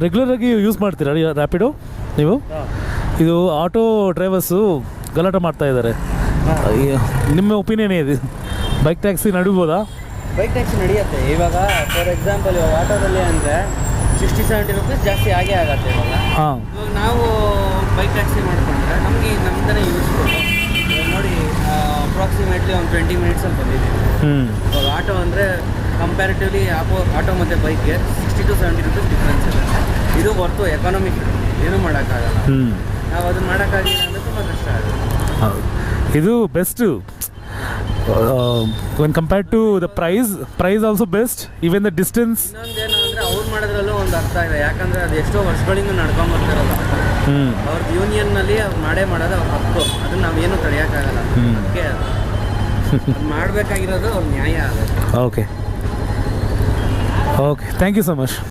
ರೆಗ್ಯುಲರಾಗಿ ಯೂಸ್ ಮಾಡ್ತೀರಾ ರ್ಯಾಪಿಡೋ ನೀವು? ಇದು ಆಟೋ ಡ್ರೈವರ್ಸು ಗಲಾಟೆ ಮಾಡ್ತಾ ಇದ್ದಾರೆ. ನಿಮ್ಮ ಒಪಿನಿಯನ್ ಇದೆ, ಬೈಕ್ ಟ್ಯಾಕ್ಸಿ ನಡಿಬೋದಾ? ಬೈಕ್ ಟ್ಯಾಕ್ಸಿ ನಡೆಯುತ್ತೆ. ಇವಾಗ ಫಾರ್ ಎಕ್ಸಾಂಪಲ್ ಇವಾಗ ಆಟೋದಲ್ಲಿ ಅಂದರೆ 60-70 ರೂಪೀಸ್ ಜಾಸ್ತಿ ಆಗೇ ಆಗುತ್ತೆ. ಇವಾಗ ನಾವು ಬೈಕ್ ಟ್ಯಾಕ್ಸಿ ಮಾಡಿಕೊಂಡ್ರೆ ನಮಗೆ ನಮ್ದೇ ಯೂಸ್ಫುಲ್. ಇವಾಗ ನೋಡಿ ಅಪ್ರಾಕ್ಸಿಮೇಟ್ಲಿ ಒಂದು 20 ಮಿನಿಟ್ಸಲ್ಲಿ ಬಂದಿದ್ದೀವಿ. ಇವಾಗ ಆಟೋ ಅಂದರೆ ಕಂಪ್ಯಾರಿಟಿವ್ಲಿ ಆಟೋ ಮತ್ತು ಬೈಕ್ಗೆ 60-70 ರೂಪೀಸ್ ಡಿಫ್ರೆನ್ಸ್ ಇದೆ. ಇದು ಹೊರತು ಎಕಾನಮಿಕ್, ಏನೂ ಮಾಡೋಕ್ಕಾಗಲ್ಲ. ನಾವು ಅದನ್ನು ಮಾಡೋಕ್ಕಾಗಿಲ್ಲ ಅಂದರೆ ತುಂಬ ಕಷ್ಟ ಆಗುತ್ತೆ. ಇದು best when compared to the price also best, even the distance. ಇನ್ನೊಂದೇನು ಅಂದರೆ ಅವ್ರು ಮಾಡೋದ್ರಲ್ಲೂ ಒಂದು ಅರ್ಥ ಇದೆ, ಯಾಕಂದರೆ ಅದು ಎಷ್ಟೋ ವರ್ಷಗಳಿಂದ ನಡ್ಕೊಂಬರ್ತಿರೋದು. ಅವ್ರದ್ದು ಯೂನಿಯನ್ನಲ್ಲಿ ಅವ್ರು ಮಾಡೋದು ಅವ್ರ ಹಕ್ಕು, ಅದನ್ನು ನಾವೇನು ತಡೆಯೋಕ್ಕಾಗಲ್ಲ. ಅದಕ್ಕೆ ಮಾಡಬೇಕಾಗಿರೋದು ಅವ್ರ ನ್ಯಾಯ ಆಗುತ್ತೆ. Okay, thank you so much.